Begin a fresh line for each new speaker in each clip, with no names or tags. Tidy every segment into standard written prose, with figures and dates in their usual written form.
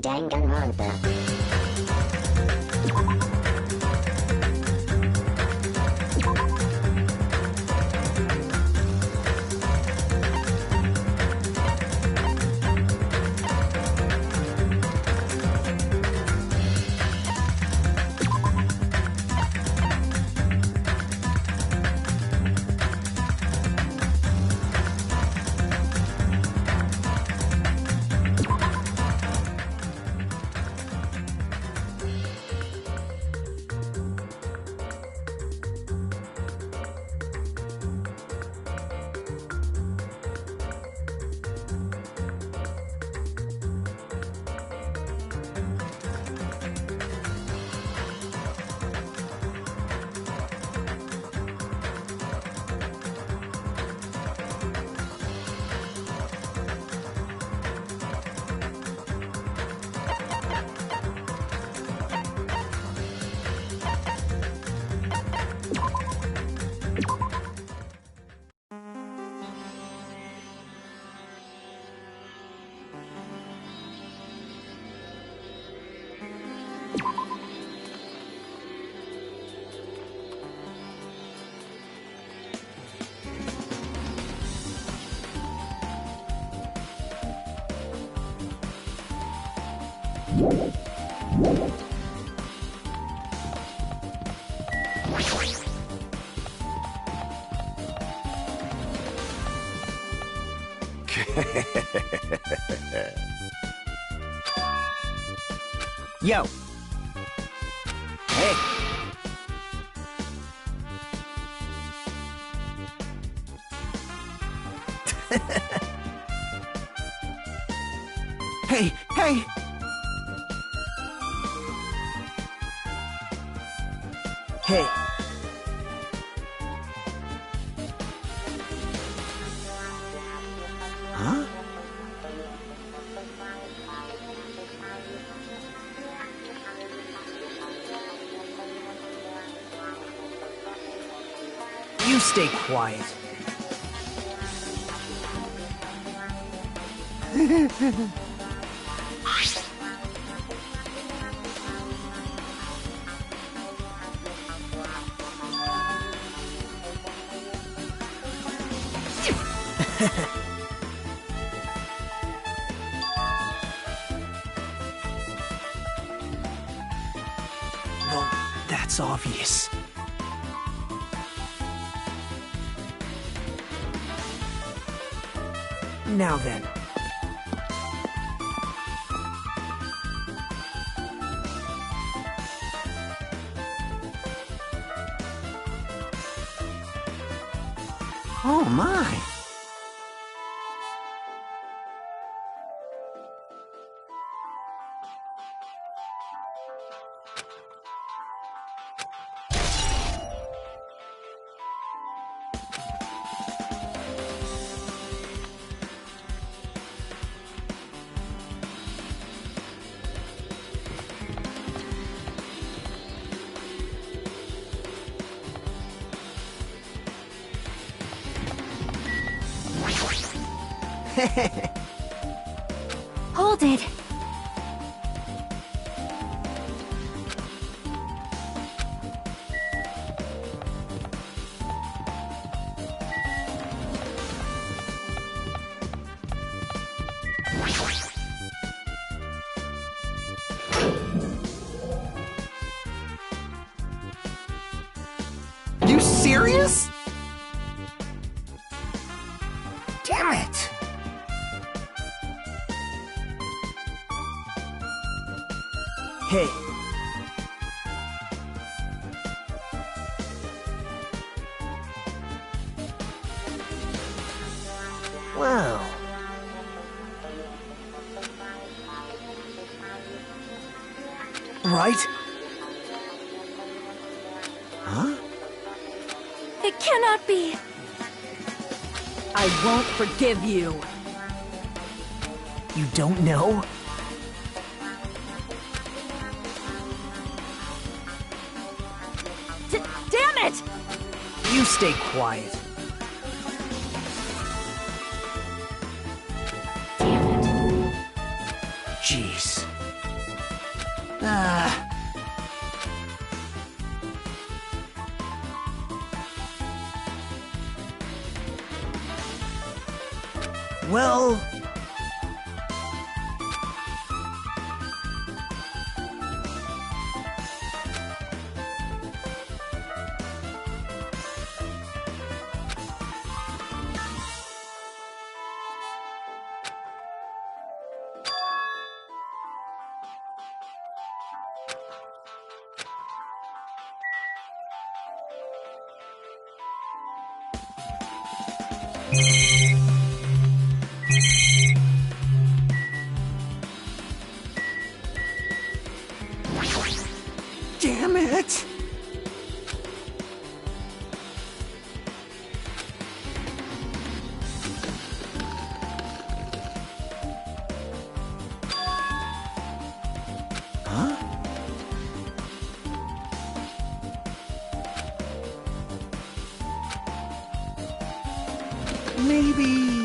Dangnabit.
Yo. Hey. Hey, hey. Hey. Huh? You stay quiet. Well, that's obvious. Now then. Oh my!
Hold it!
You serious? Damn it! Hey. Well. Right? Huh?
It cannot be! I won't forgive you!
You don't know?
Damn it!
You stay quiet. Jeez. Well... Damn it! Huh? Maybe...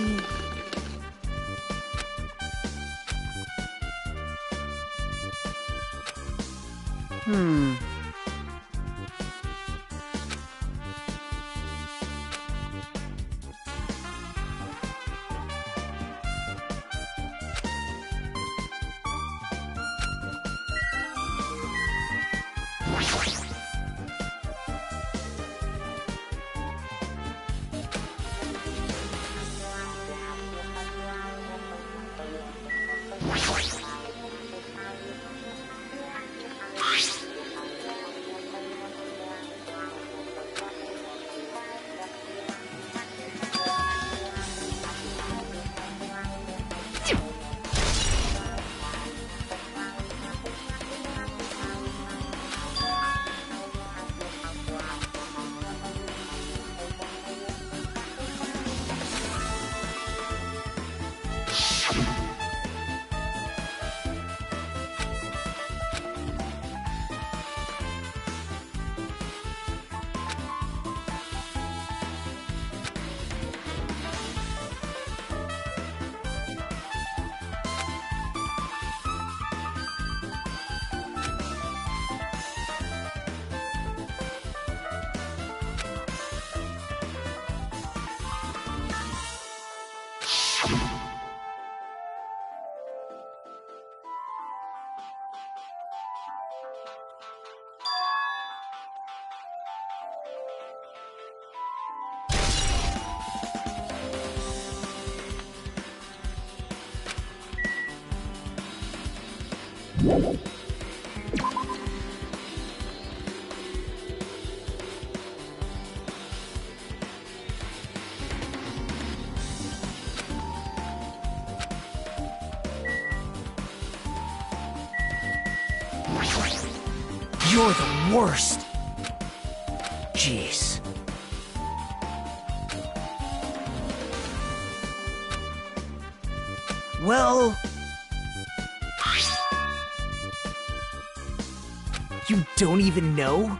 You're the worst! Jeez. Well... You don't even know?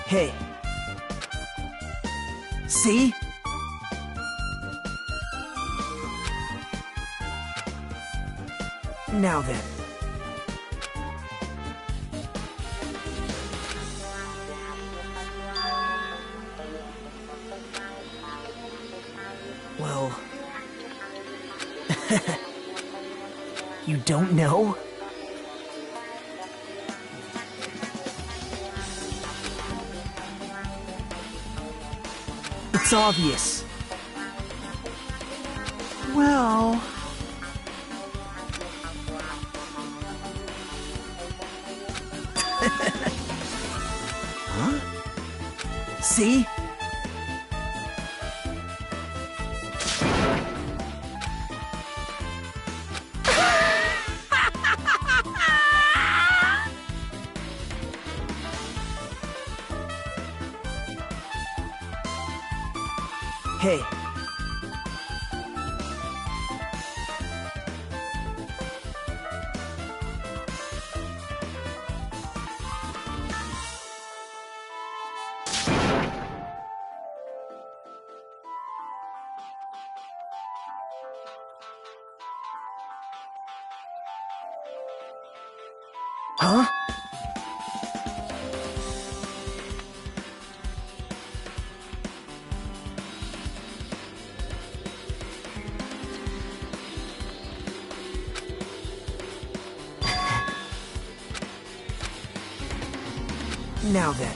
Hey. See? Now then. Well... You don't know? It's obvious. Well... Huh? See? Hey. Now then.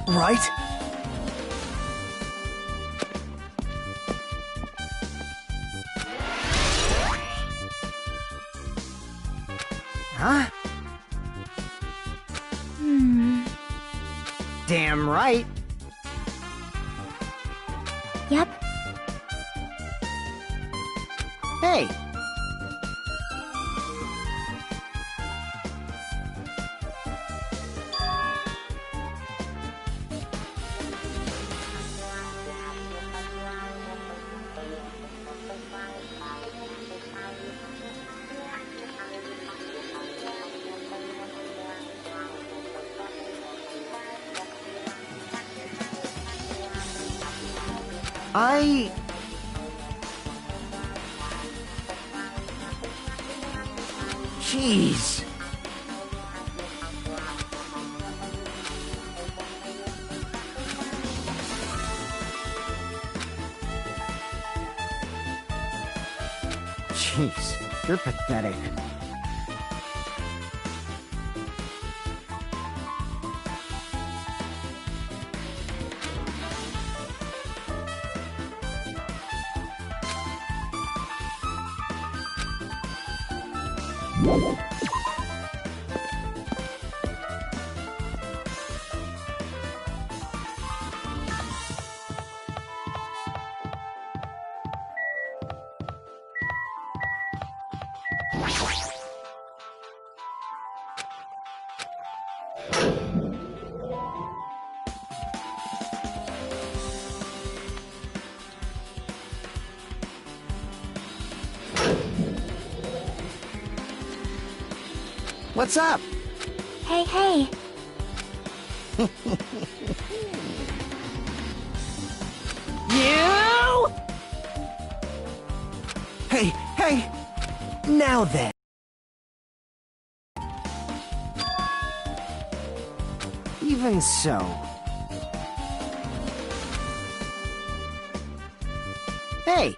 Right? Huh? Damn right.
Yep.
Hey. Jeez. Jeez, you're pathetic. What's up?
Hey, hey.
You! Hey, hey! Now then. Even so. Hey!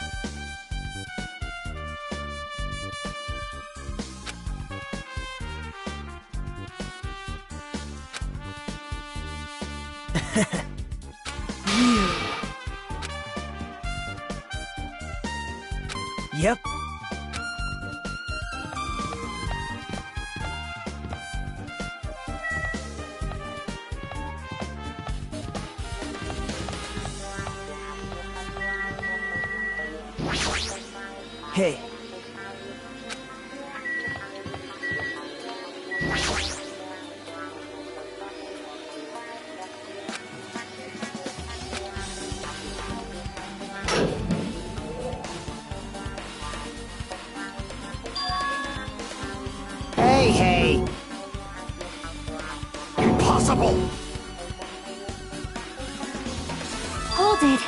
You. Yep. Hey. Hey, hey! Impossible!
Hold it.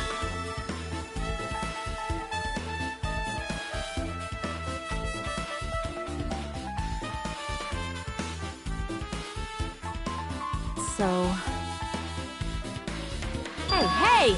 So... Hey, hey!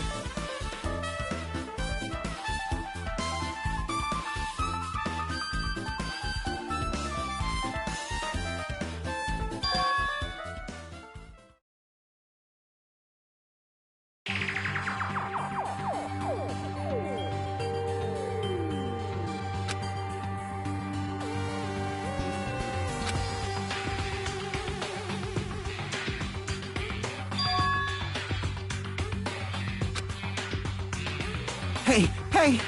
Hey, hey!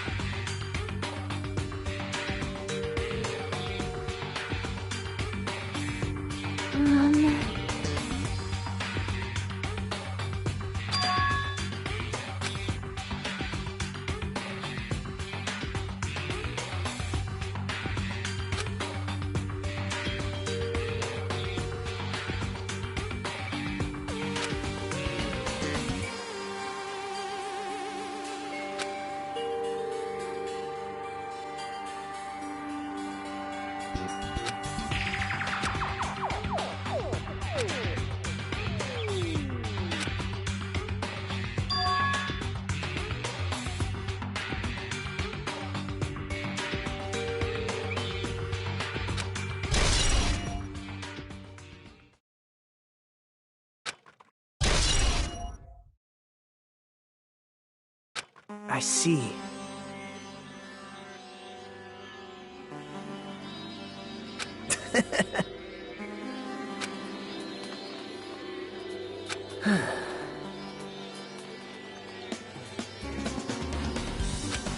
I see.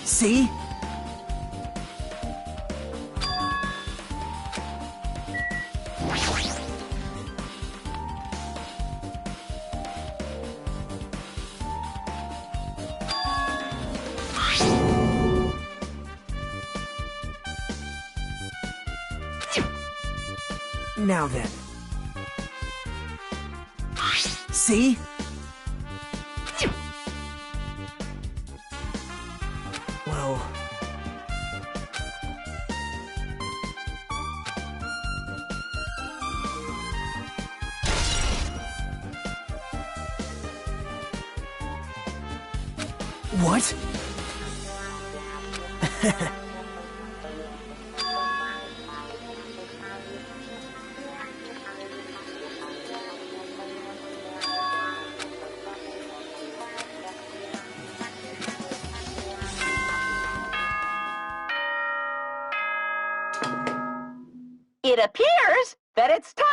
See? Now then. See? Well... What?
It appears that it's time.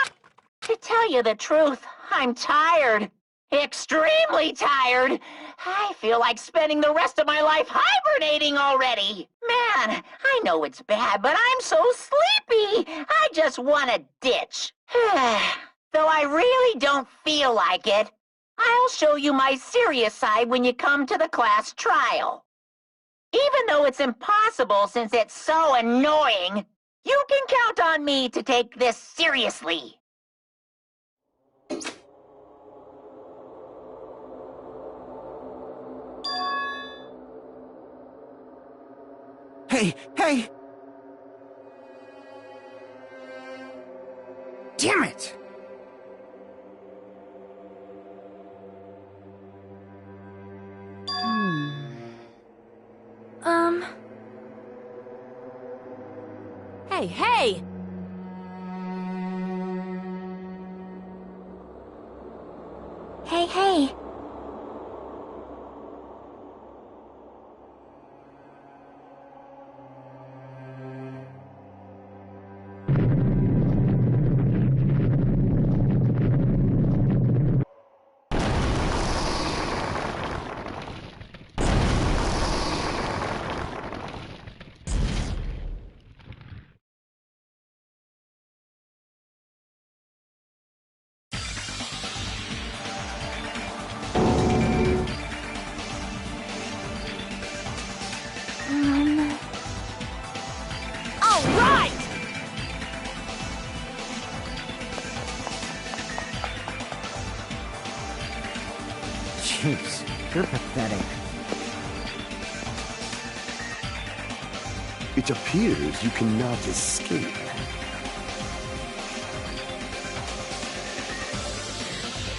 To tell you the truth, I'm tired. Extremely tired. I feel like spending the rest of my life hibernating already. Man, I know it's bad, but I'm so sleepy. I just want to ditch. Though I really don't feel like it. I'll show you my serious side when you come to the class trial. Even though it's impossible since it's so annoying, you can count on me to take this seriously.
Hey, hey! Damn it!
Hey, hey! Hey, hey! All right!
Jeez, you're pathetic.
It appears you cannot escape.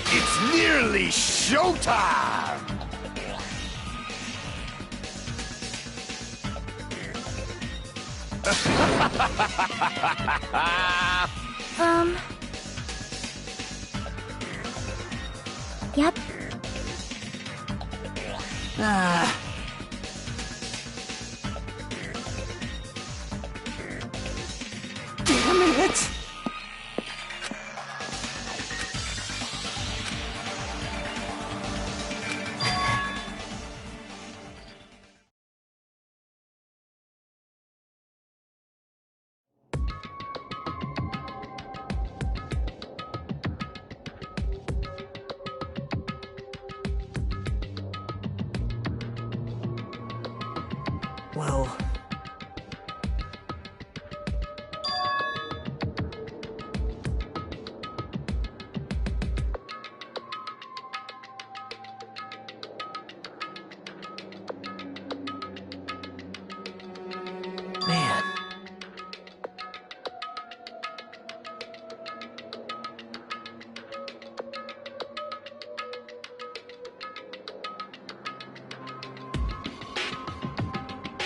It's nearly showtime!
Yep.
Damn it! Well... Man...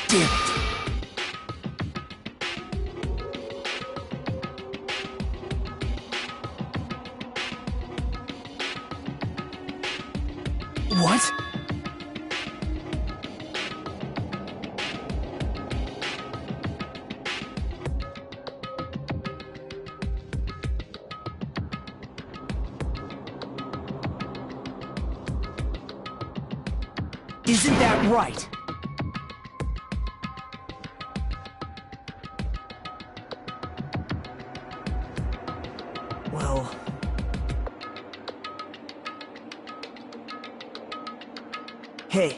Damn it! What? Isn't that right? Well... Hey.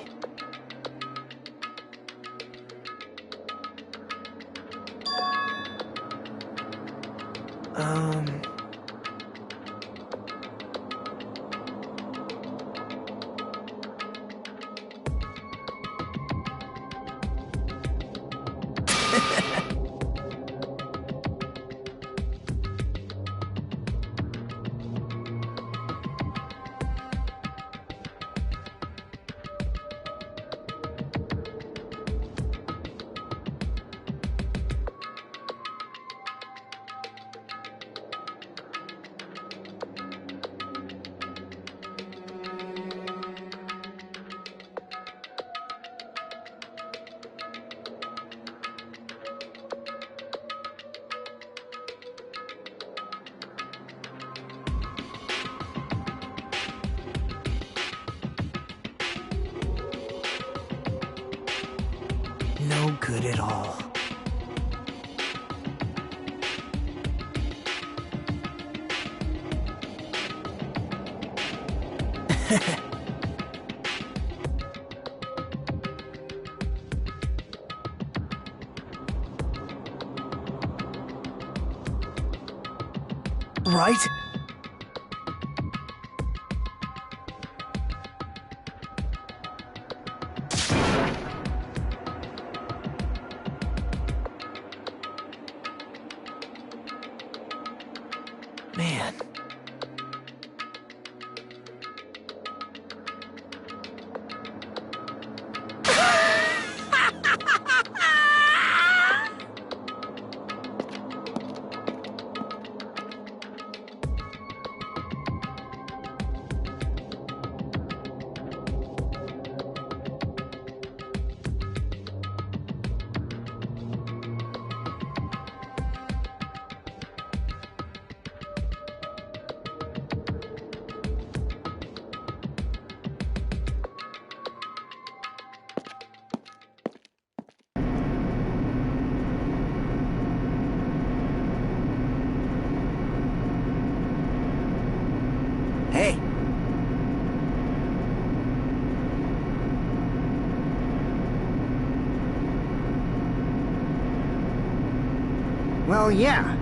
No good at all. Right? Man. Hey. Well, yeah.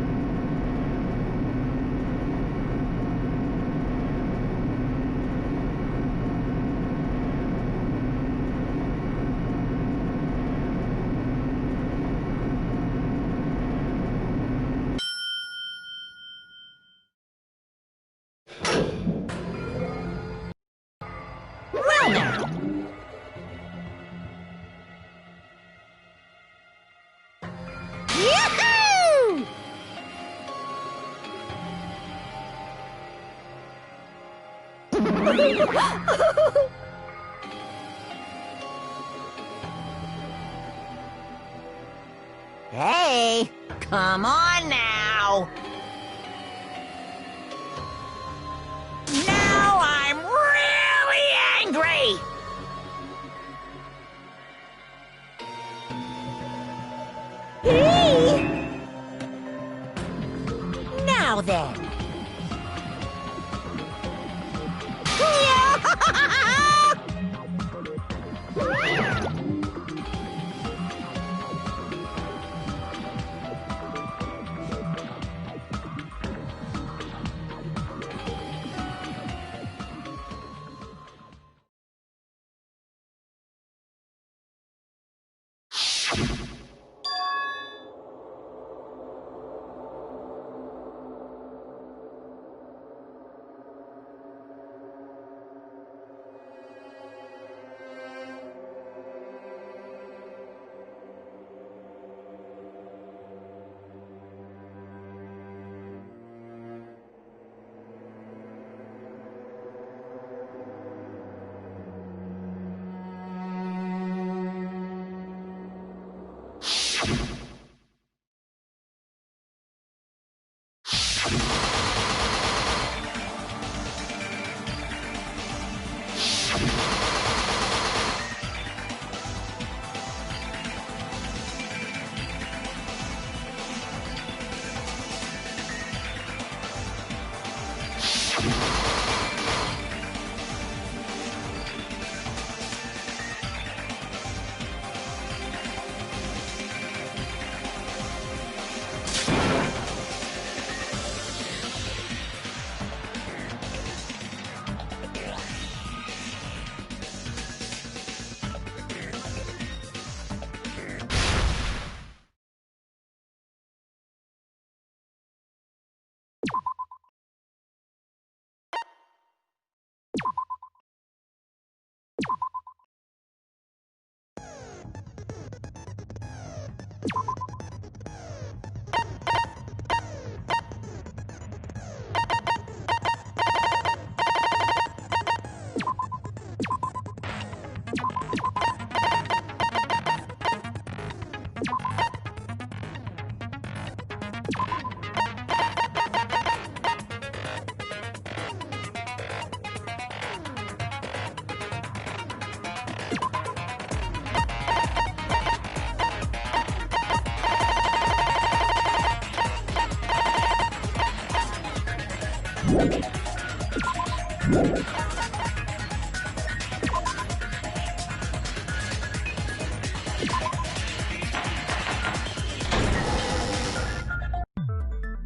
Well now. Yahoo! Hey, come on now. Now I'm really angry. Now then.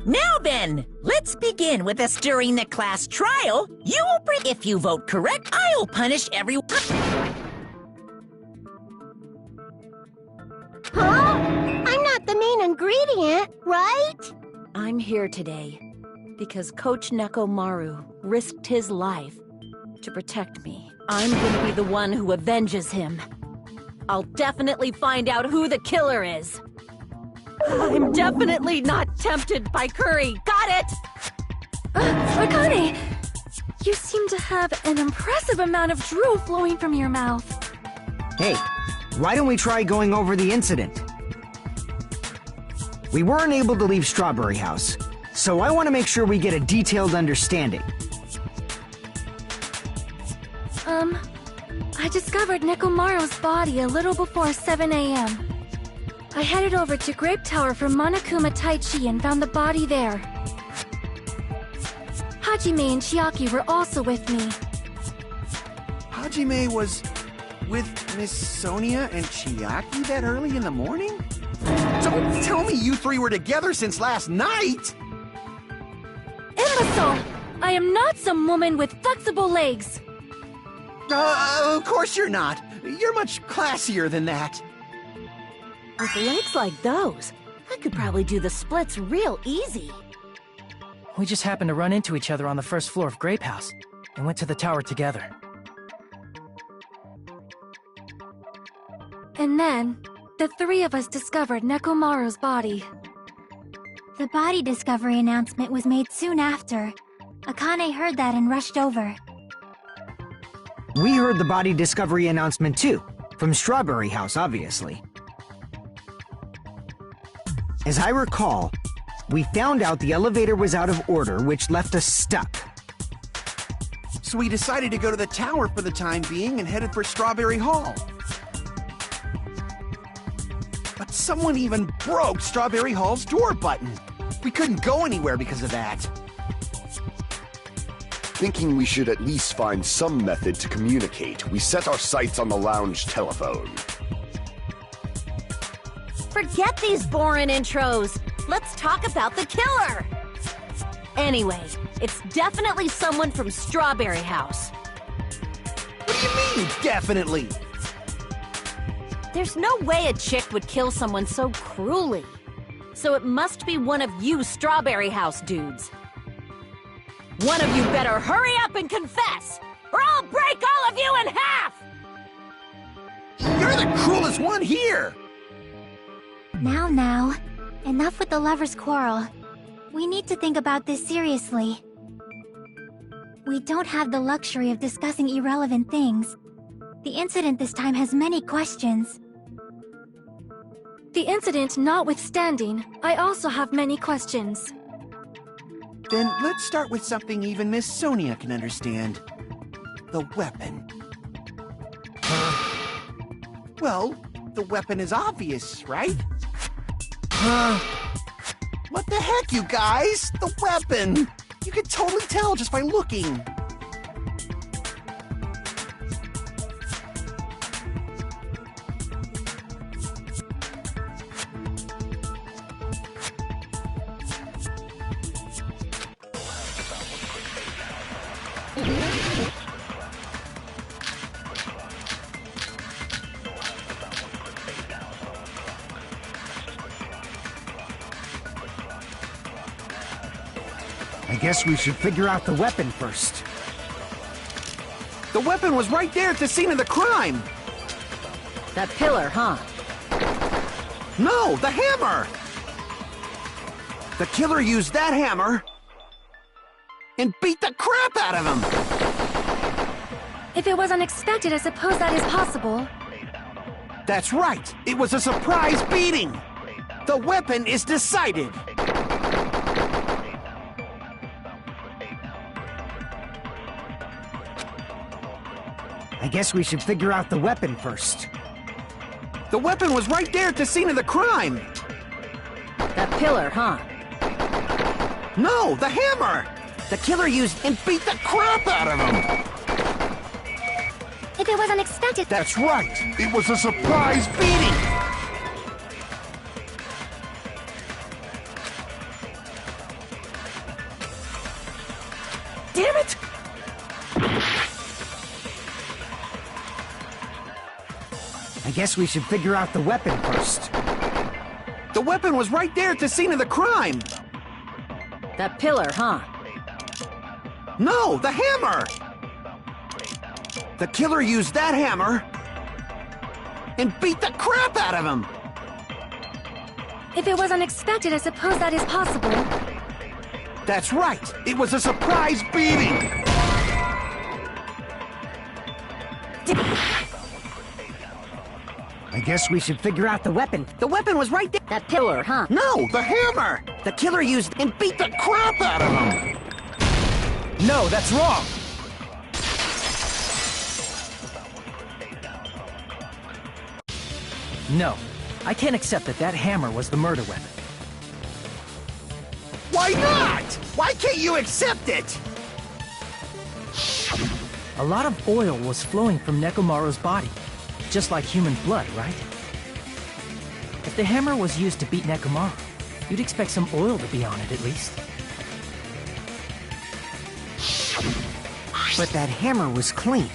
Now then, let's begin with us during the class trial. You will if you vote correct, I'll punish everyone.
Huh? I'm not the main ingredient, right?
I'm here today because Coach Nekomaru risked his life to protect me. I'm gonna be the one who avenges him. I'll definitely find out who the killer is. I'm definitely not tempted by curry. Got it?
Akane! You seem to have an impressive amount of drool flowing from your mouth.
Hey, why don't we try going over the incident? We weren't able to leave Strawberry House, so I want to make sure we get a detailed understanding.
I discovered Nekomaru's body a little before 7 a.m. I headed over to Grape Tower for Monokuma Taichi and found the body there. Hajime and Chiaki were also with me.
Hajime was with Miss Sonia and Chiaki that early in the morning? Don't tell me you three were together since last night!
Imbecile! I am not some woman with flexible legs.
Of course you're not. You're much classier than that.
With legs like those, I could probably do the splits real easy.
We just happened to run into each other on the first floor of Grape House and went to the tower together.
And then, the three of us discovered Nekomaru's body.
The body discovery announcement was made soon after. Akane heard that and rushed over.
We heard the body discovery announcement too, from Strawberry House, obviously. As I recall, we found out the elevator was out of order, which left us stuck.
So we decided to go to the tower for the time being and headed for Strawberry Hall. But someone even broke Strawberry Hall's door button. We couldn't go anywhere because of that.
Thinking we should at least find some method to communicate, we set our sights on the lounge telephone.
Forget these boring intros. Let's talk about the killer. Anyway, it's definitely someone from Strawberry House.
What do you mean, definitely?
There's no way a chick would kill someone so cruelly. So it must be one of you Strawberry House dudes. One of you better hurry up and confess, or I'll break all of you in half!
You're the cruelest one here!
Now, enough with the lovers' quarrel. We need to think about this seriously. We don't have the luxury of discussing irrelevant things. The incident this time has many questions.
The incident notwithstanding, I also have many questions.
Then let's start with something even Miss Sonia can understand. The weapon. Well, the weapon is obvious, right? What the heck, you guys? The weapon! You can totally tell just by looking.
I guess we should figure out the weapon first.
The weapon was right there at the scene of the crime!
That pillar, huh?
No, the hammer! The killer used that hammer and beat the crap out of him!
If it was unexpected, I suppose that is possible.
That's right! It was a surprise beating! The weapon is decided!
I guess we should figure out the weapon first.
The weapon was right there at the scene of the crime!
That pillar, huh?
No, the hammer! The killer used and beat the crap out of him!
If it was unexpected...
That's right! It was a surprise beating!
Damn it!
I guess we should figure out the weapon first.
The weapon was right there at the scene of the crime!
That pillar, huh?
No, the hammer! The killer used that hammer and beat the crap out of him!
If it was unexpected, I suppose that is possible.
That's right! It was a surprise beating!
I guess we should figure out the weapon.
The weapon was right there!
That pillar, huh?
No, the hammer! The killer used and beat the crap out of him!
No, that's wrong! No, I can't accept that hammer was the murder weapon.
Why not? Why can't you accept it?
A lot of oil was flowing from Nekomaru's body, just like human blood, right? If the hammer was used to beat Nekomaru, you'd expect some oil to be on it at least.
But that hammer was clean.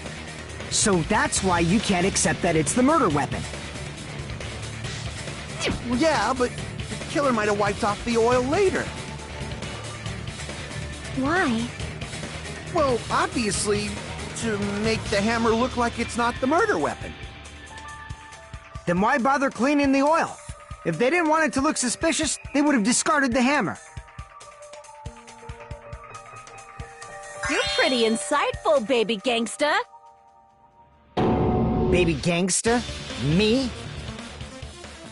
So that's why you can't accept that it's the murder weapon.
Well, yeah, but the killer might have wiped off the oil later.
Why?
Well, obviously, to make the hammer look like it's not the murder weapon.
Then why bother cleaning the oil? If they didn't want it to look suspicious, they would have discarded the hammer.
You're pretty insightful, baby gangsta.
Baby gangsta? Me?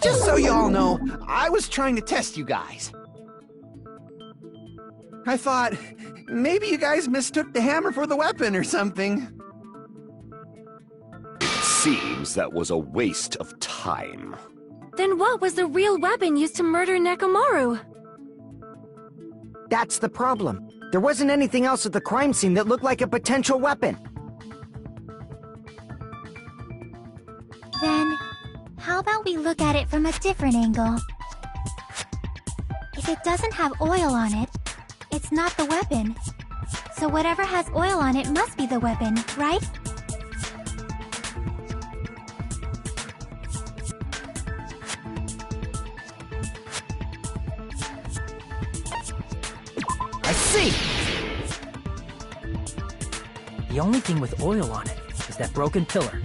Just so you all know, I was trying to test you guys. I thought, maybe you guys mistook the hammer for the weapon or something.
It seems that was a waste of time.
Then what was the real weapon used to murder Nekomaru?
That's the problem. There wasn't anything else at the crime scene that looked like a potential weapon.
Then, how about we look at it from a different angle? If it doesn't have oil on it, it's not the weapon. So whatever has oil on it must be the weapon, right?
I see!
The only thing with oil on it is that broken pillar.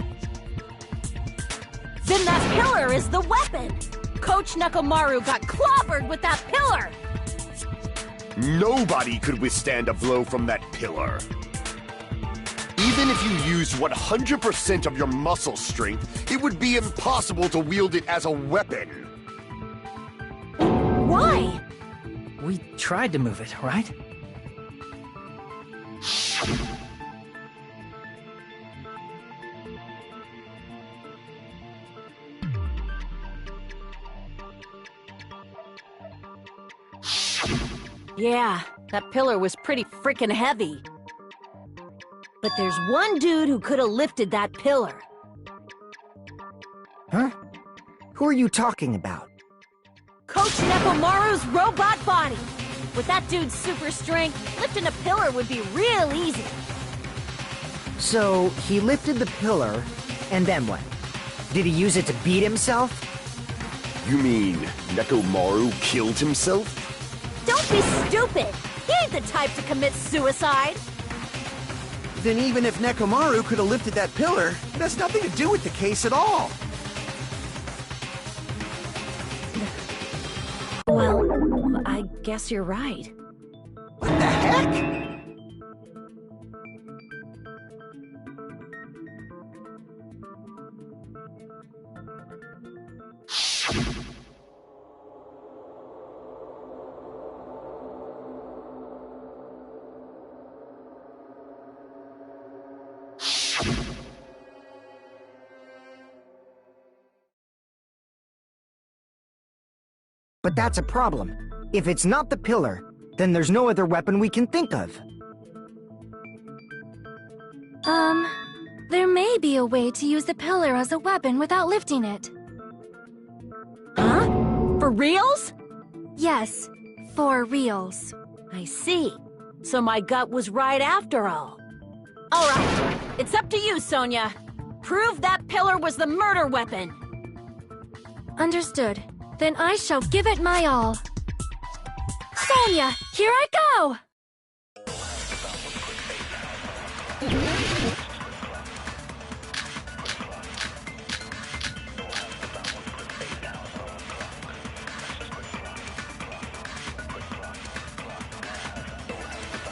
Then that pillar is the weapon! Coach Nekomaru got clobbered with that pillar!
Nobody could withstand a blow from that pillar. Even if you used 100% of your muscle strength, it would be impossible to wield it as a weapon.
Why?
We tried to move it, right?
Yeah, that pillar was pretty freaking heavy. But there's one dude who could have lifted that pillar.
Huh? Who are you talking about?
Coach Nekomaru's robot body! With that dude's super strength, lifting a pillar would be real easy.
So, he lifted the pillar, and then what? Did he use it to beat himself?
You mean Nekomaru killed himself?
Don't be stupid! He ain't the type to commit suicide!
Then even if Nekomaru could have lifted that pillar, it has nothing to do with the case at all.
Well, I guess you're right.
What the heck?
But that's a problem. If it's not the pillar, then there's no other weapon we can think of.
There may be a way to use the pillar as a weapon without lifting it.
Huh? For reals?
Yes, for reals.
I see. So my gut was right after all. All right, it's up to you, Sonia. Prove that pillar was the murder weapon.
Understood. Then I shall give it my all. Sonia, here I go!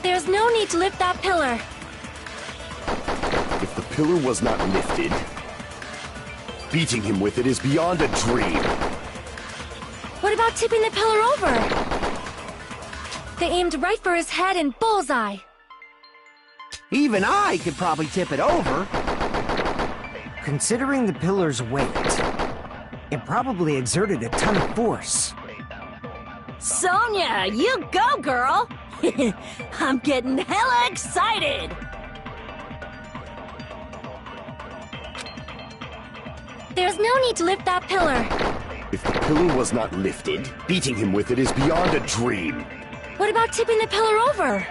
There's no need to lift that pillar.
If the pillar was not lifted, beating him with it is beyond a dream.
What about tipping the pillar over? They aimed right for his head and bullseye.
Even I could probably tip it over.
Considering the pillar's weight, it probably exerted a ton of force.
Sonia, you go, girl! I'm getting hella excited!
There's no need to lift that pillar.
If the pillar was not lifted, beating him with it is beyond a dream.
What about tipping the pillar over?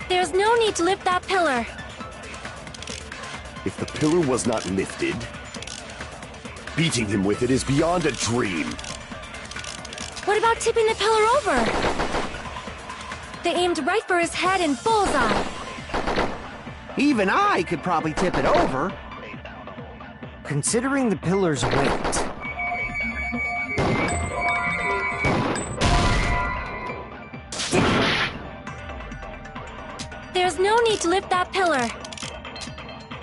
There's no need to lift that pillar.
If the pillar was not lifted, beating him with it is beyond a dream.
What about tipping the pillar over? They aimed right for his head and bullseye.
Even I could probably tip it over.
Considering the pillar's weight,
there's no need to lift that pillar.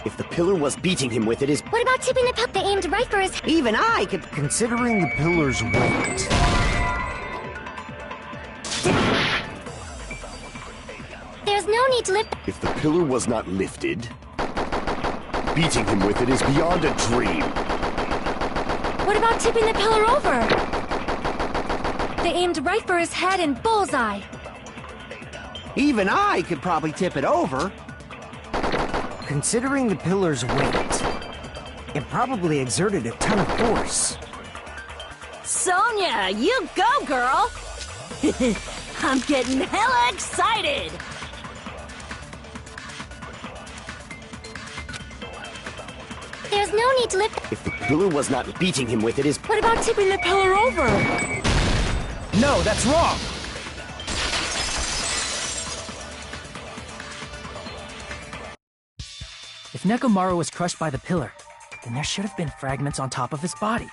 If the pillar was beating him with it is...
What about tipping the pillar? They aimed right for his...
Even I could...
considering the pillar's weight,
There's no need to lift...
If the pillar was not lifted, beating him with it is beyond a dream.
What about tipping the pillar over? They aimed right for his head and bullseye.
Even I could probably tip it over.
considering the pillar's weight, it probably exerted a ton of force.
Sonia, you go, girl! I'm getting hella excited!
There's no need to lift...
If the pillar was not beating him with it is...
What about tipping the pillar over?
No, that's wrong!
If Nekomaru was crushed by the pillar, then there should have been fragments on top of his body.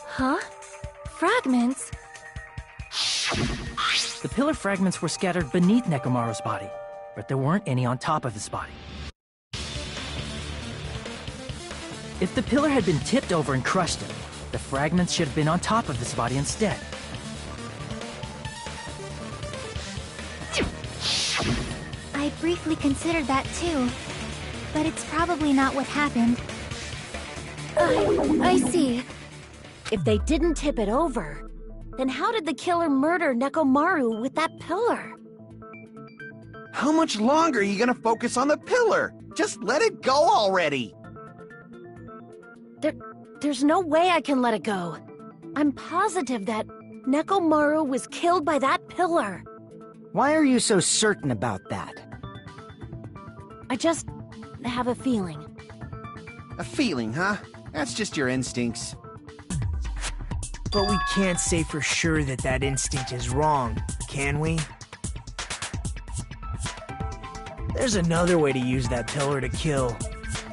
Huh? Fragments?
The pillar fragments were scattered beneath Nekomaru's body, but there weren't any on top of his body. If the pillar had been tipped over and crushed him, the fragments should have been on top of his body instead.
I briefly considered that too, but it's probably not what happened.
I see.
If they didn't tip it over, then how did the killer murder Nekomaru with that pillar?
How much longer are you gonna focus on the pillar? Just let it go already!
There's no way I can let it go. I'm positive that Nekomaru was killed by that pillar.
Why are you so certain about that?
I just have a feeling.
A feeling, huh? That's just your instincts.
But we can't say for sure that that instinct is wrong, can we? There's another way to use that pillar to kill.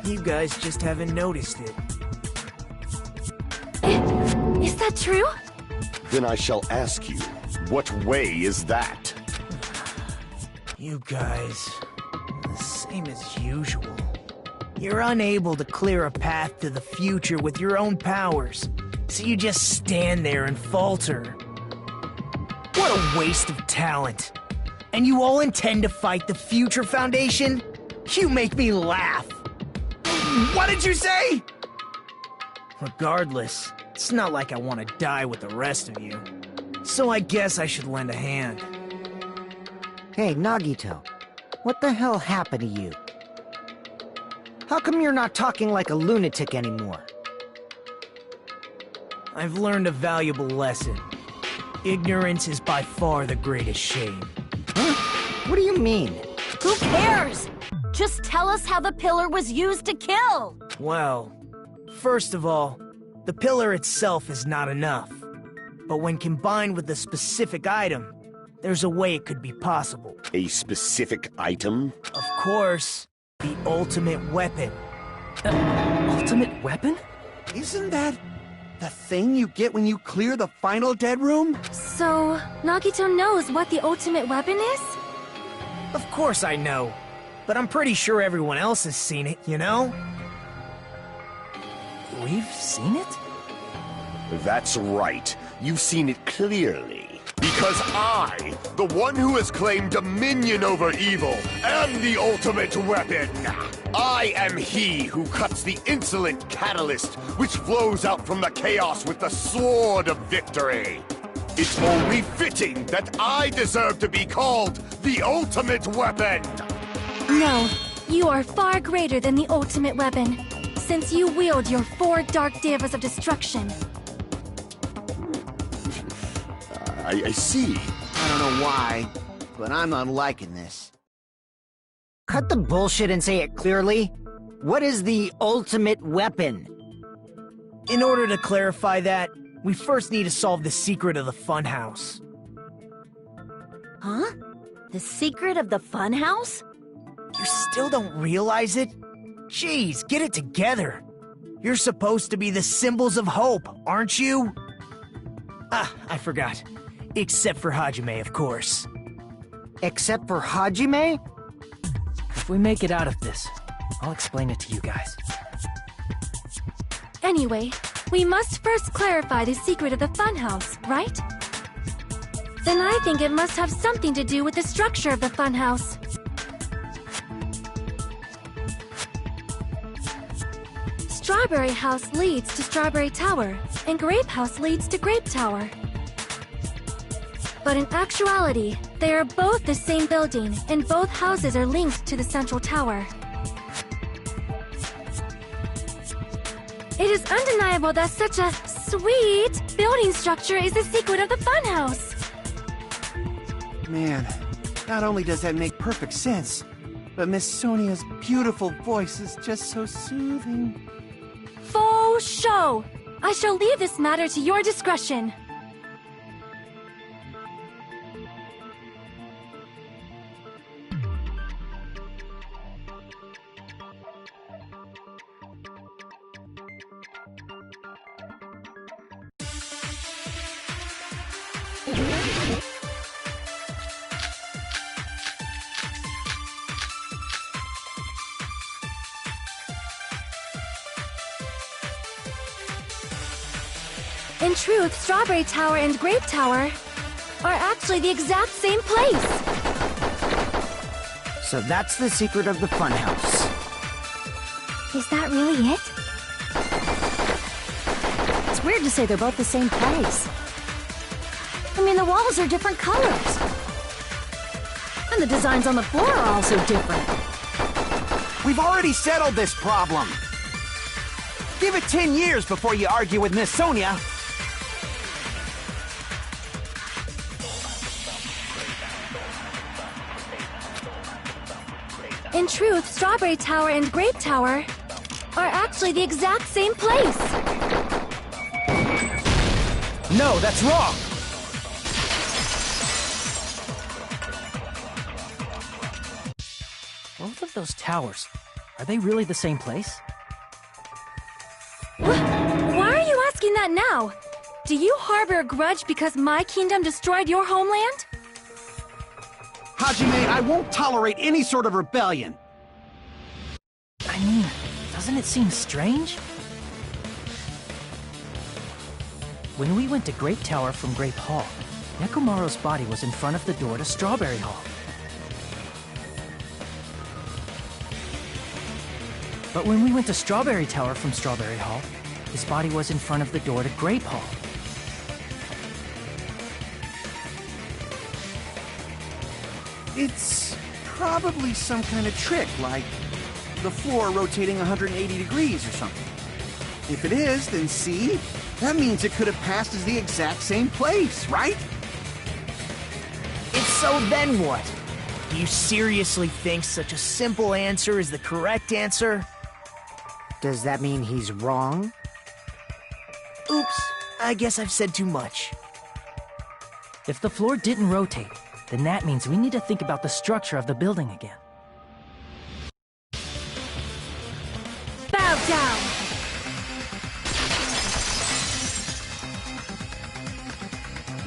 You guys just haven't noticed it.
Is that true?
Then I shall ask you, what way is that?
You guys, the same as usual. You're unable to clear a path to the future with your own powers, so you just stand there and falter. What a waste of talent. And you all intend to fight the Future Foundation? You make me laugh. What did you say? Regardless, it's not like I want to die with the rest of you. So I guess I should lend a hand.
Hey, Nagito. What the hell happened to you? How come you're not talking like a lunatic anymore?
I've learned a valuable lesson. Ignorance is by far the greatest shame.
Huh? What do you mean?
Who cares? Just tell us how the pillar was used to kill!
Well, first of all, the pillar itself is not enough. But when combined with a specific item, there's a way it could be possible.
A specific item?
Of course, the ultimate weapon.
Ultimate weapon?
Isn't that the thing you get when you clear the final dead room?
So, Nagito knows what the ultimate weapon is?
Of course I know. But I'm pretty sure everyone else has seen it, you know?
We've seen it?
That's right. You've seen it clearly. Because I, the one who has claimed dominion over evil, am the ultimate weapon. I am he who cuts the insolent catalyst which flows out from the chaos with the sword of victory. It's only fitting that I deserve to be called the ultimate weapon.
No, you are far greater than the ultimate weapon, since you wield your 4 dark devas of destruction.
I see.
I don't know why, but I'm not liking this.
Cut the bullshit and say it clearly. What is the ultimate weapon?
In order to clarify that, we first need to solve the secret of the funhouse.
Huh? The secret of the funhouse?
You still don't realize it? Jeez, get it together. You're supposed to be the symbols of hope, aren't you? Ah, I forgot. Except for Hajime, of course.
Except for Hajime?
If we make it out of this, I'll explain it to you guys.
Anyway, we must first clarify the secret of the funhouse, right? Then I think it must have something to do with the structure of the funhouse. Strawberry House leads to Strawberry Tower, and Grape House leads to Grape Tower. But in actuality, they are both the same building, and both houses are linked to the central tower. It is undeniable that such a sweet building structure is the secret of the funhouse.
Man, not only does that make perfect sense, but Miss Sonia's beautiful voice is just so soothing.
Faux show! I shall leave this matter to your discretion. In truth, Strawberry Tower and Grape Tower are actually the exact same place.
So that's the secret of the funhouse.
Is that really it?
It's weird to say they're both the same place. I mean, the walls are different colors. And the designs on the floor are also different.
We've already settled this problem. Give it 10 years before you argue with Miss Sonia.
In truth, Strawberry Tower and Grape Tower are actually the exact same place.
No, that's wrong!
Both of those towers, are they really the same place?
Why are you asking that now? Do you harbor a grudge because my kingdom destroyed your homeland?
Hajime, I won't tolerate any sort of rebellion.
I mean, doesn't it seem strange? When we went to Grape Tower from Grape Hall, Nekomaru's body was in front of the door to Strawberry Hall. But when we went to Strawberry Tower from Strawberry Hall, his body was in front of the door to Grape Hall.
It's probably some kind of trick, like the floor rotating 180 degrees or something. If it is, then see? That means it could have passed as the exact same place, right?
If so, then what? Do you seriously think such a simple answer is the correct answer?
Does that mean he's wrong?
Oops, I guess I've said too much.
If the floor didn't rotate, then that means we need to think about the structure of the building again.
Bow down!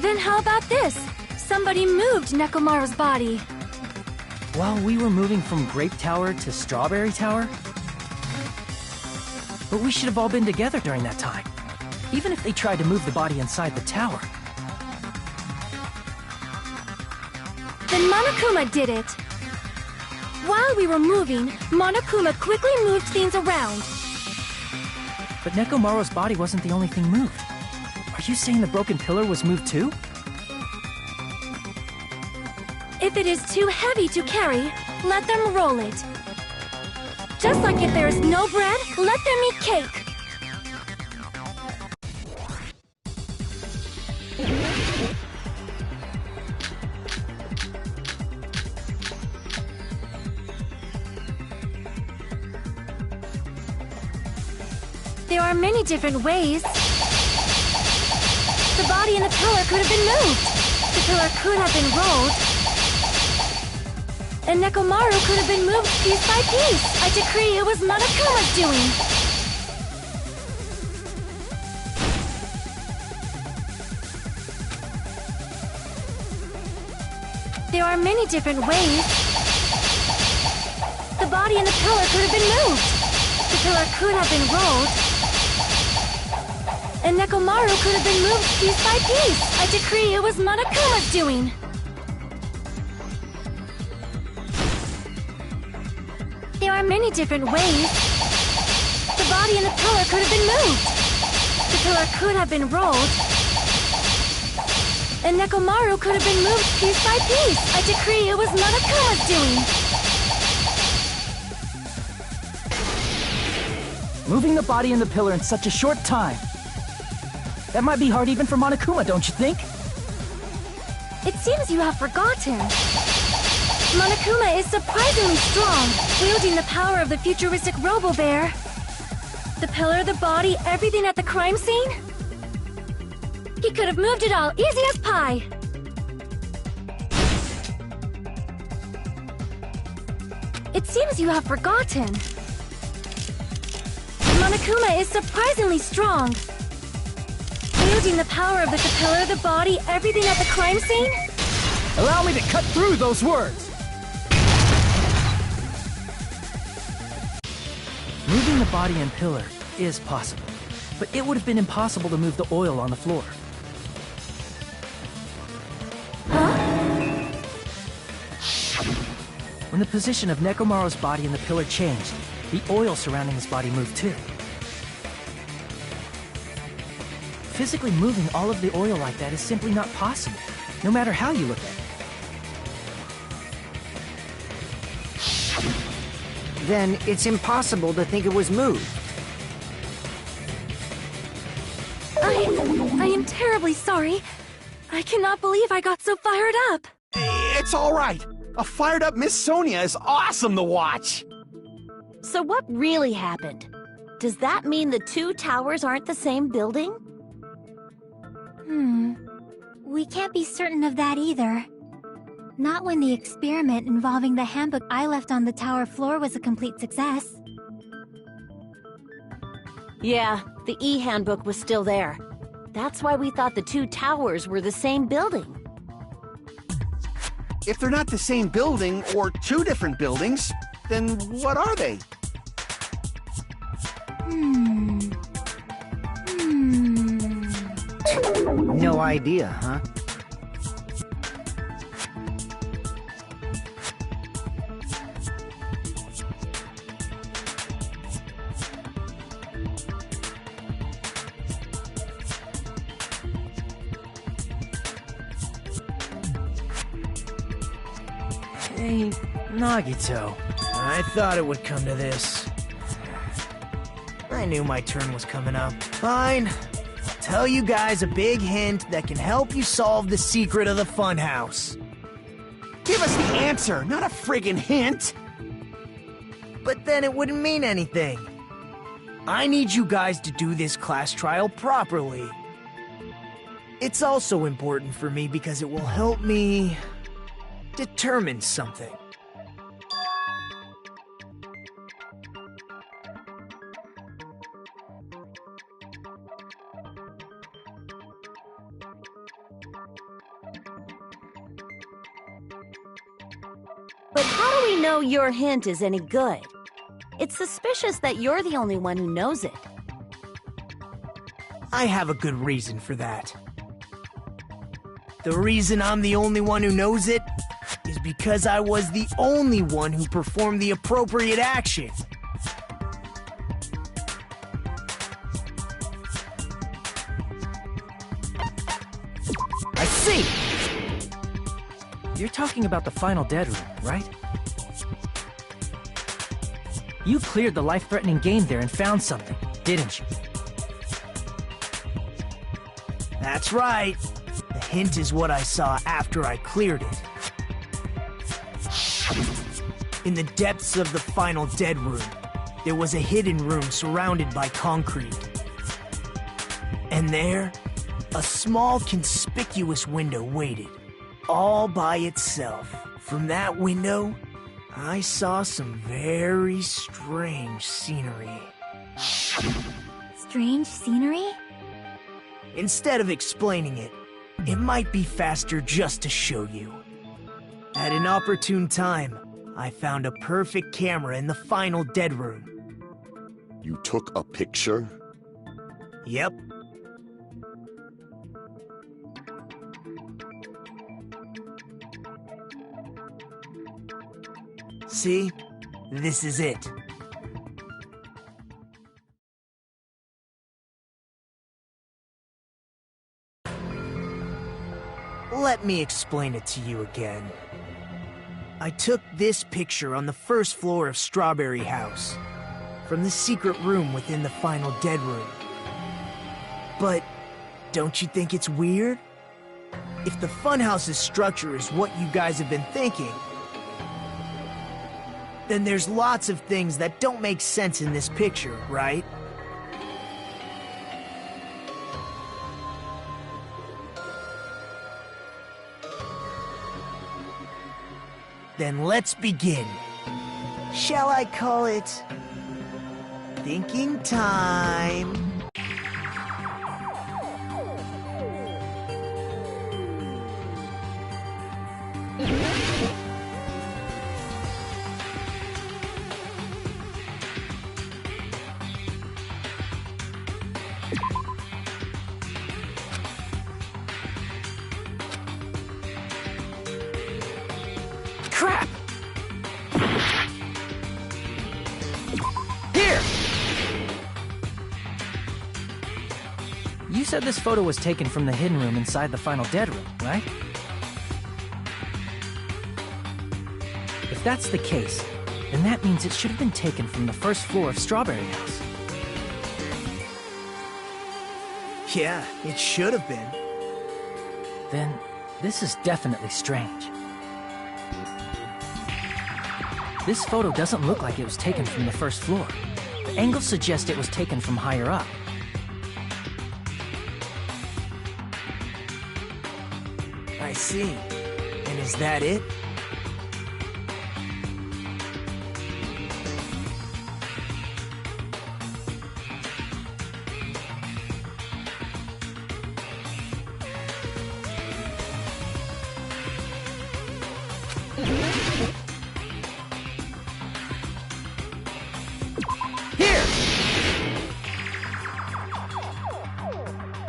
Then how about this? Somebody moved Nekomaru's body.
While we were moving from Grape Tower to Strawberry Tower? But we should have all been together during that time. Even if they tried to move the body inside the tower.
Then Monokuma did it. While we were moving, Monokuma quickly moved things around.
But Nekomaru's body wasn't the only thing moved. Are you saying the broken pillar was moved too?
If it is too heavy to carry, let them roll it. Just like if there is no bread, let them eat cake. There are many different ways. The body and the pillar could have been moved. The pillar could have been rolled. And Nekomaru could have been moved piece by piece. I decree it was Monokuma's doing. There are many different ways. The body and the pillar could have been moved. The pillar could have been rolled. And Nekomaru could have been moved piece by piece. I decree it was Monokuma's doing. There are many different ways. The body and the pillar could have been moved. The pillar could have been rolled. And Nekomaru could have been moved piece by piece. I decree it was Monokuma's doing.
Moving the body and the pillar in such a short time. That might be hard even for Monokuma, don't you think?
It seems you have forgotten. Monokuma is surprisingly strong, wielding the power of the futuristic Robo-Bear. The pillar, the body, everything at the crime scene? He could have moved it all, easy as pie. It seems you have forgotten. Monokuma is surprisingly strong. Wielding the power of the pillar, the body, everything at the crime scene?
Allow me to cut through those words! Moving the body and pillar is possible, but it would have been impossible to move the oil on the floor. When the position of Nekomaru's body and the pillar changed, the oil surrounding his body moved too. Physically moving all of the oil like that is simply not possible, no matter how you look at it.
Then it's impossible to think it was moved.
I am terribly sorry. I cannot believe I got so fired up.
It's all right. A fired-up Miss Sonia is awesome to watch.
So what really happened? Does that mean the two towers aren't the same building?
We can't be certain of that either. Not when the experiment involving the handbook I left on the tower floor was a complete success.
Yeah, the E-handbook was still there. That's why we thought the two towers were the same building.
If they're not the same building, or two different buildings, then what are they?
No idea, huh?
Hey, Nagito.
I thought it would come to this. I knew my turn was coming up. Fine. I'll tell you guys a big hint that can help you solve the secret of the funhouse.
Give us the answer, not a friggin' hint!
But then it wouldn't mean anything. I need you guys to do this class trial properly. It's also important for me because it will help me determine something.
But how do we know your hint is any good? It's suspicious that you're the only one who knows it.
I have a good reason for that. The reason I'm the only one who knows it is because I was the only one who performed the appropriate action.
I see! You're talking about the final dead room, right? You cleared the life-threatening game there and found something, didn't you?
That's right. The hint is what I saw after I cleared it. In the depths of the final dead room, there was a hidden room surrounded by concrete. And there, a small conspicuous window waited, all by itself. From that window, I saw some very strange scenery.
Strange scenery?
Instead of explaining it, it might be faster just to show you. At an opportune time, I found a perfect camera in the final dead room.
You took a picture?
Yep. See? This is it. Let me explain it to you again. I took this picture on the first floor of Strawberry House, from the secret room within the final dead room. But don't you think it's weird? If the funhouse's structure is what you guys have been thinking, then there's lots of things that don't make sense in this picture, right? Then let's begin. Shall I call it thinking time?
Crap! Here! You said this photo was taken from the hidden room inside the final dead room, right? If that's the case, then that means it should have been taken from the first floor of Strawberry House.
Yeah, it should have been.
Then, this is definitely strange. This photo doesn't look like it was taken from the first floor. The angles suggest it was taken from higher up.
I see. And is that it?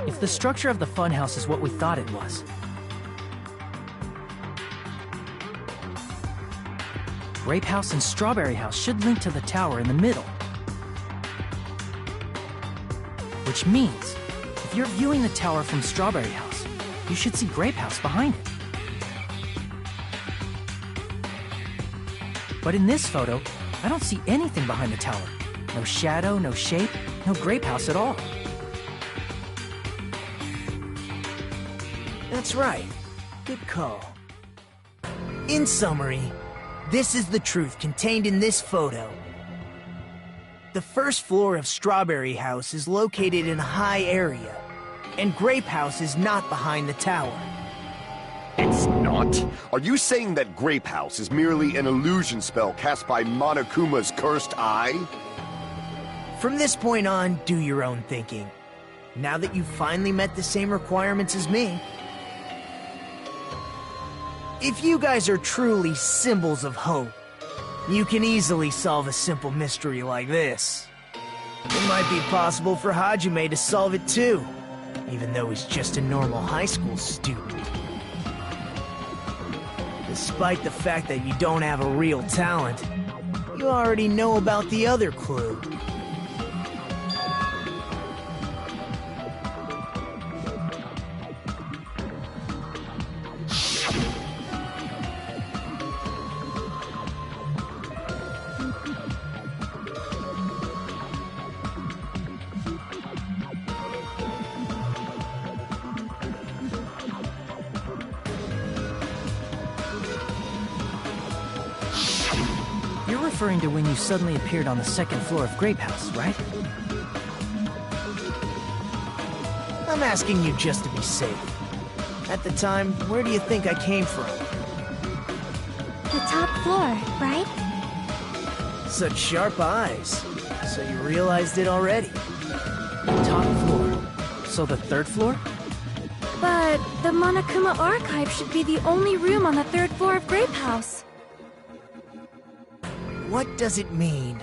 If the structure of the funhouse is what we thought it was, Grape House and Strawberry House should link to the tower in the middle. Which means, if you're viewing the tower from Strawberry House, you should see Grape House behind it. But in this photo, I don't see anything behind the tower. No shadow, no shape, no grape house at all.
That's right. Good call. In summary, this is the truth contained in this photo. The first floor of Strawberry House is located in a high area, and Grape House is not behind the tower.
It's not? Are you saying that Grape House is merely an illusion spell cast by Monokuma's cursed eye?
From this point on, do your own thinking. Now that you've finally met the same requirements as me. If you guys are truly symbols of hope, you can easily solve a simple mystery like this. It might be possible for Hajime to solve it too, even though he's just a normal high school student. Despite the fact that you don't have a real talent, you already know about the other clue.
You're referring to when you suddenly appeared on the second floor of Grape House, right?
I'm asking you just to be safe. At the time, where do you think I came from?
The top floor, right?
Such sharp eyes. So you realized it already.
Top floor. So the third floor?
But the Monokuma archive should be the only room on the third floor of Grape House.
What does it mean?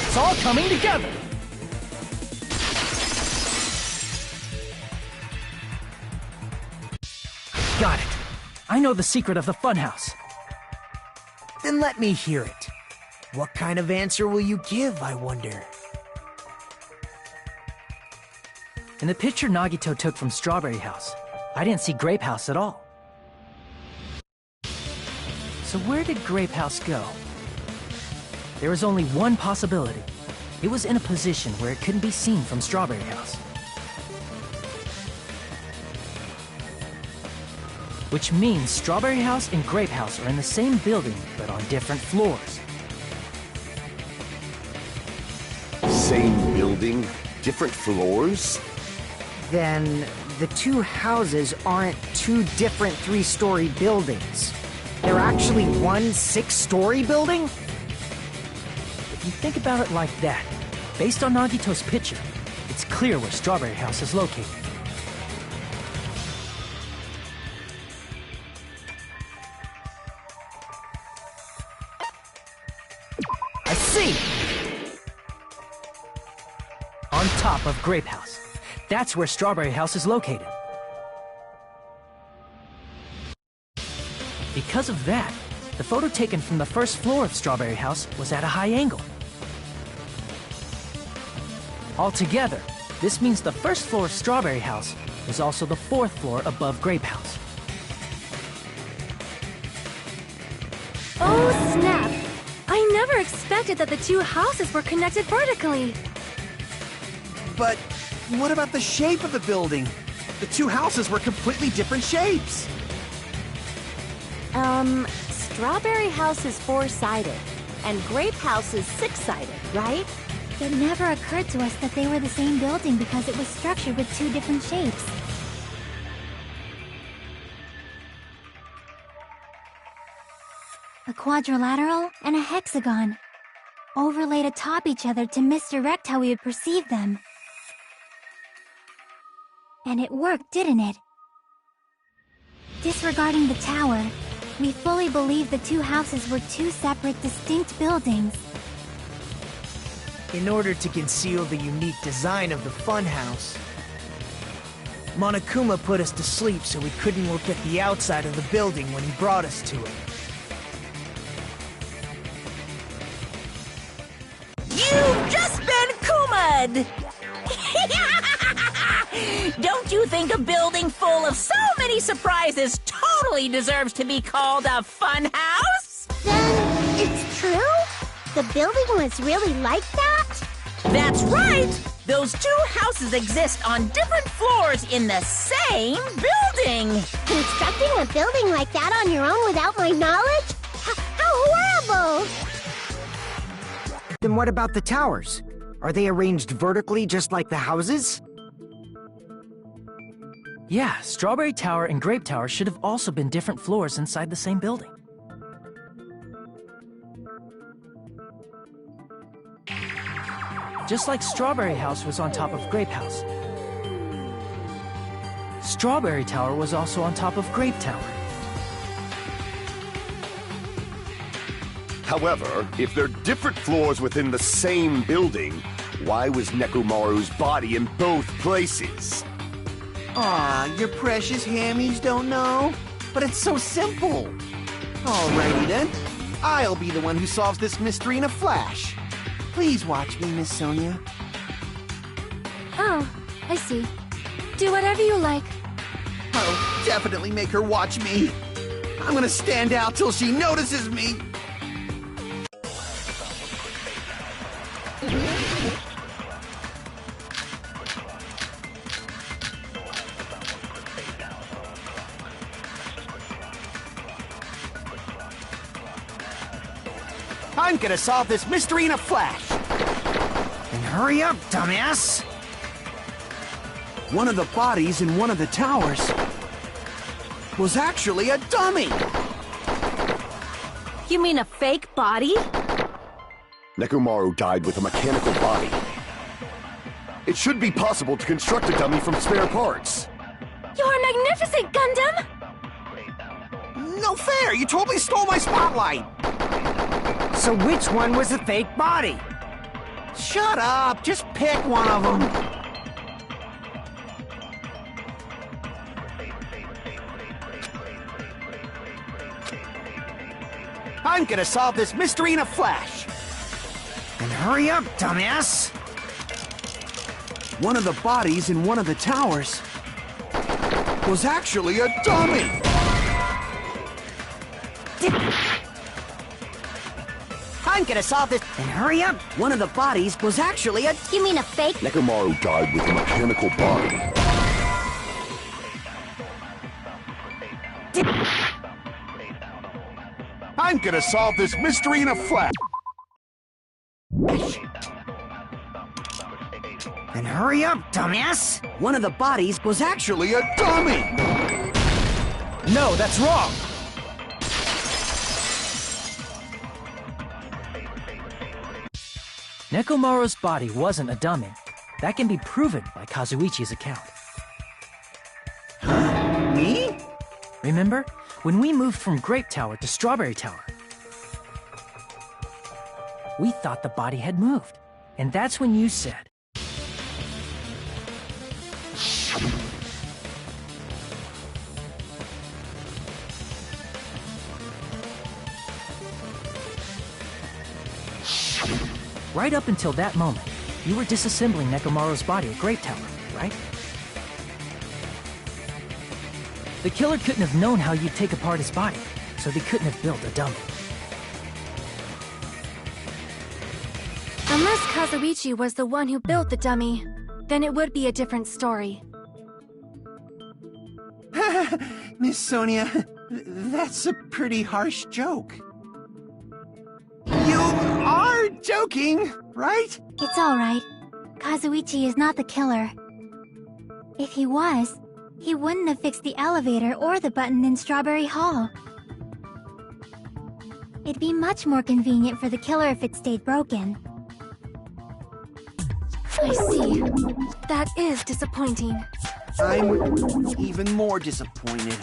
It's all coming together! Got it. I know the secret of the funhouse.
Then let me hear it. What kind of answer will you give, I wonder?
In the picture Nagito took from Strawberry House, I didn't see Grape House at all. So where did Grape House go? There was only one possibility. It was in a position where it couldn't be seen from Strawberry House. Which means Strawberry House and Grape House are in the same building, but on different floors.
Same building, different floors?
Then the two houses aren't two different 3-story buildings. They're actually one 6-story building?
If you think about it like that, based on Nagito's picture, it's clear where Strawberry House is located.
I see!
On top of Grape House. That's where Strawberry House is located. Because of that, the photo taken from the first floor of Strawberry House was at a high angle. Altogether, this means the first floor of Strawberry House is also the 4th floor above Grape House.
Oh, snap! I never expected that the two houses were connected vertically.
But what about the shape of the building? The two houses were completely different shapes.
Strawberry House is 4-sided, and Grape House is 6-sided, right?
It never occurred to us that they were the same building because it was structured with two different shapes. A quadrilateral and a hexagon, overlaid atop each other to misdirect how we would perceive them. And it worked, didn't it? Disregarding the tower, we fully believe the two houses were two separate, distinct buildings.
In order to conceal the unique design of the funhouse, Monokuma put us to sleep so we couldn't look at the outside of the building when he brought us to it.
You've just been Kuma'd! Don't you think a building full of so many surprises totally deserves to be called a fun house?
Then, it's true? The building was really like that?
That's right! Those two houses exist on different floors in the same building!
Constructing a building like that on your own without my knowledge? How horrible!
Then what about the towers? Are they arranged vertically just like the houses?
Yeah, Strawberry Tower and Grape Tower should have also been different floors inside the same building. Just like Strawberry House was on top of Grape House. Strawberry Tower was also on top of Grape Tower.
However, if they're different floors within the same building, why was Nekomaru's body in both places?
Aw, your precious hammies don't know? But it's so simple. Alrighty then. I'll be the one who solves this mystery in a flash. Please watch me, Miss Sonia.
Oh, I see. Do whatever you like.
I'll definitely make her watch me. I'm gonna stand out till she notices me. I'm gonna solve this mystery in a flash.
Then hurry up, dumbass!
One of the bodies in one of the towers was actually a dummy.
You mean a fake body?
Nekomaru died with a mechanical body. It should be possible to construct a dummy from spare parts.
You are magnificent, Gundam!
No fair! You totally stole my spotlight!
So which one was the fake body?
Shut up! Just pick one of them! I'm gonna solve this mystery in a flash!
And hurry up, dumbass!
One of the bodies in one of the towers was actually a dummy!
I'm gonna solve this. And hurry up! One of the bodies was actually a.
You mean a fake?
Nekomaru died with a mechanical body.
I'm gonna solve this mystery in a flash!
And hurry up, dumbass! One of the bodies was
Actually a dummy!
No, that's wrong! Nekomaru's body wasn't a dummy. That can be proven by Kazuichi's account.
Me?
Remember? When we moved from Grape Tower to Strawberry Tower, we thought the body had moved. And that's when you said, right up until that moment, you were disassembling Nekomaru's body at Grape Tower, right? The killer couldn't have known how you'd take apart his body, so they couldn't have built a dummy.
Unless Kazuichi was the one who built the dummy, then it would be a different story.
Miss Sonia, that's a pretty harsh joke. You are joking, right?
It's alright. Kazuichi is not the killer. If he was, he wouldn't have fixed the elevator or the button in Strawberry Hall. It'd be much more convenient for the killer if it stayed broken.
I see. That is disappointing.
I'm even more disappointed.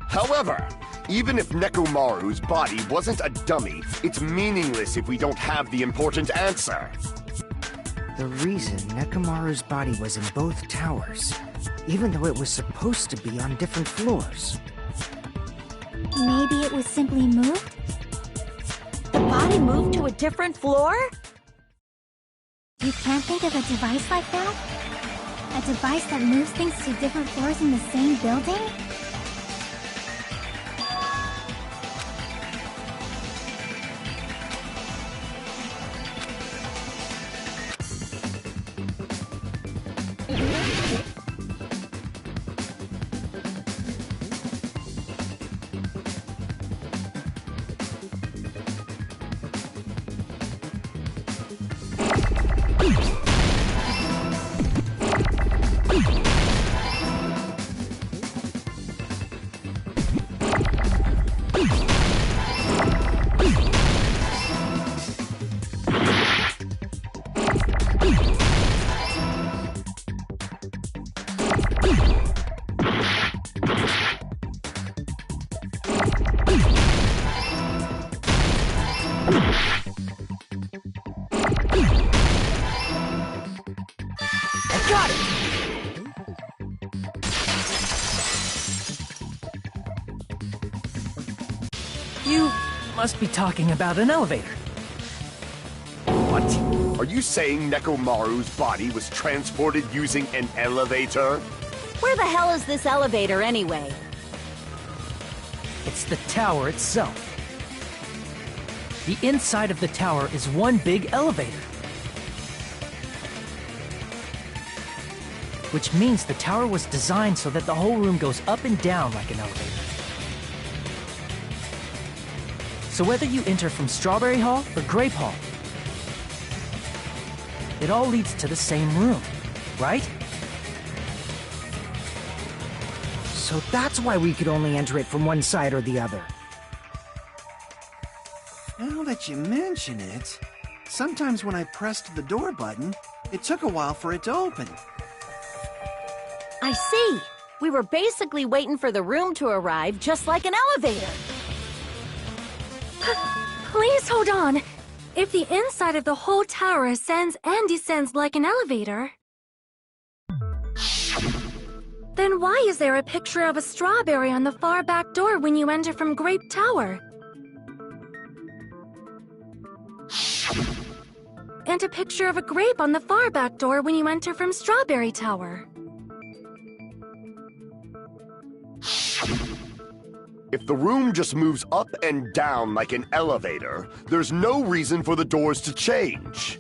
However, even if Nekomaru's body wasn't a dummy, it's meaningless if we don't have the important answer.
The reason Nekomaru's body was in both towers, even though it was supposed to be on different floors.
Maybe it was simply moved?
The body moved to a different floor?
You can't think of a device like that? A device that moves things to different floors in the same building?
You must be talking about an elevator.
What? Are you saying Nekomaru's body was transported using an elevator?
Where the hell is this elevator anyway?
It's the tower itself. The inside of the tower is one big elevator. Which means the tower was designed so that the whole room goes up and down like an elevator. So whether you enter from Strawberry Hall or Grape Hall, it all leads to the same room, right?
So that's why we could only enter it from one side or the other.
Now that you mention it, sometimes when I pressed the door button, it took a while for it to open.
I see. We were basically waiting for the room to arrive, just like an elevator.
Please hold on. If the inside of the whole tower ascends and descends like an elevator, then why is there a picture of a strawberry on the far back door when you enter from Grape Tower? And a picture of a grape on the far back door when you enter from Strawberry Tower.
If the room just moves up and down like an elevator, there's no reason for the doors to change.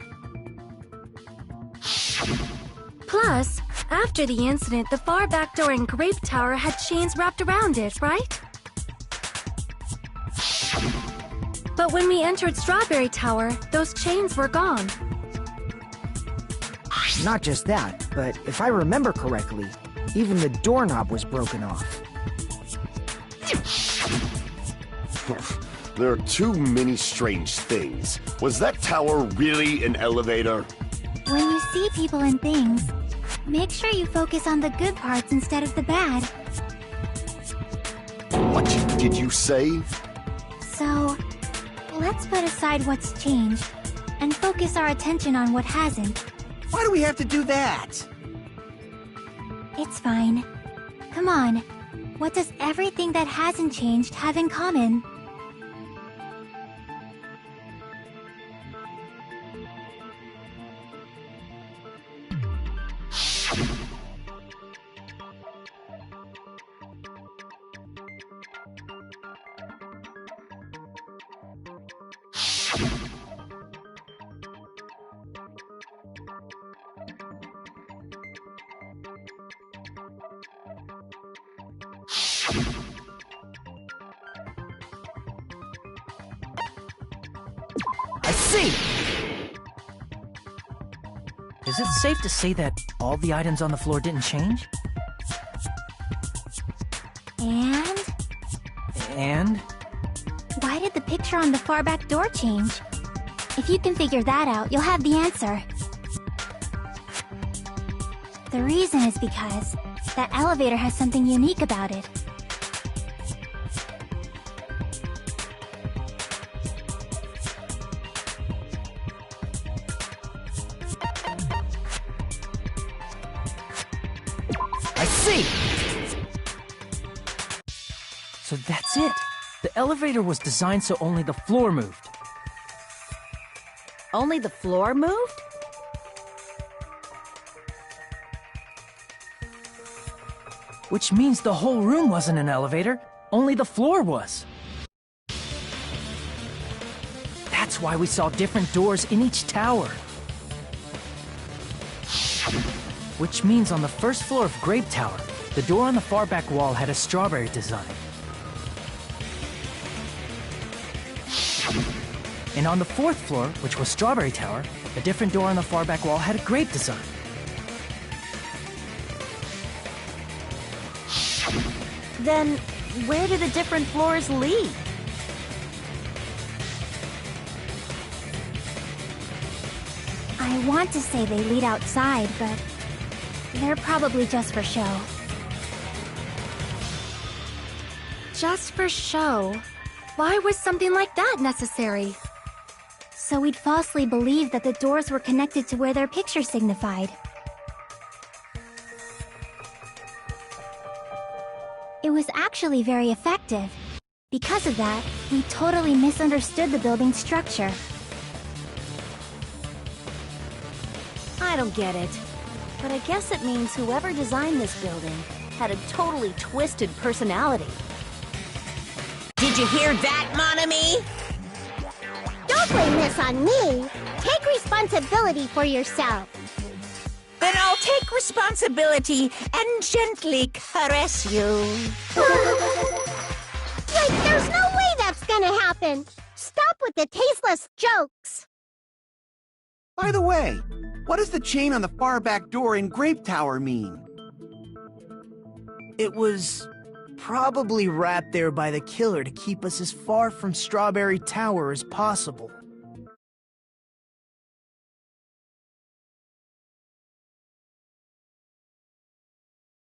Plus, after the incident, the far back door in Grape Tower had chains wrapped around it, right? But when we entered Strawberry Tower, those chains were gone.
Not just that, but if I remember correctly, even the doorknob was broken off.
There are too many strange things. Was that tower really an elevator?
When you see people and things, make sure you focus on the good parts instead of the bad.
What did you say?
So, let's put aside what's changed and focus our attention on what hasn't.
Why do we have to do that?
It's fine. Come on. What does everything that hasn't changed have in common?
I see!
Is it safe to say that all the items on the floor didn't change? And?
Why did the picture on the far back door change? If you can figure that out, you'll have the answer. The reason is because that elevator has something unique about it.
I see!
So that's it. The elevator was designed so only the floor moved.
Only the floor moved?
Which means the whole room wasn't an elevator, only the floor was. That's why we saw different doors in each tower. Which means on the first floor of Grape Tower, the door on the far back wall had a strawberry design. And on the fourth floor, which was Strawberry Tower, a different door on the far back wall had a grape design.
Then, where do the different floors lead?
I want to say they lead outside, but they're probably just for show.
Just for show? Why was something like that necessary?
So we'd falsely believe that the doors were connected to where their picture signified. It was actually very effective. Because of that, we totally misunderstood the building's structure.
I don't get it. But I guess it means whoever designed this building had a totally twisted personality.
Did you hear that, mon ami?
Don't blame this on me. Take responsibility for yourself.
Then I'll take responsibility and gently caress you.
Like, there's no way that's gonna happen. Stop with the tasteless jokes.
By the way, what does the chain on the far back door in Grape Tower mean?
It was probably wrapped there by the killer to keep us as far from Strawberry Tower as possible.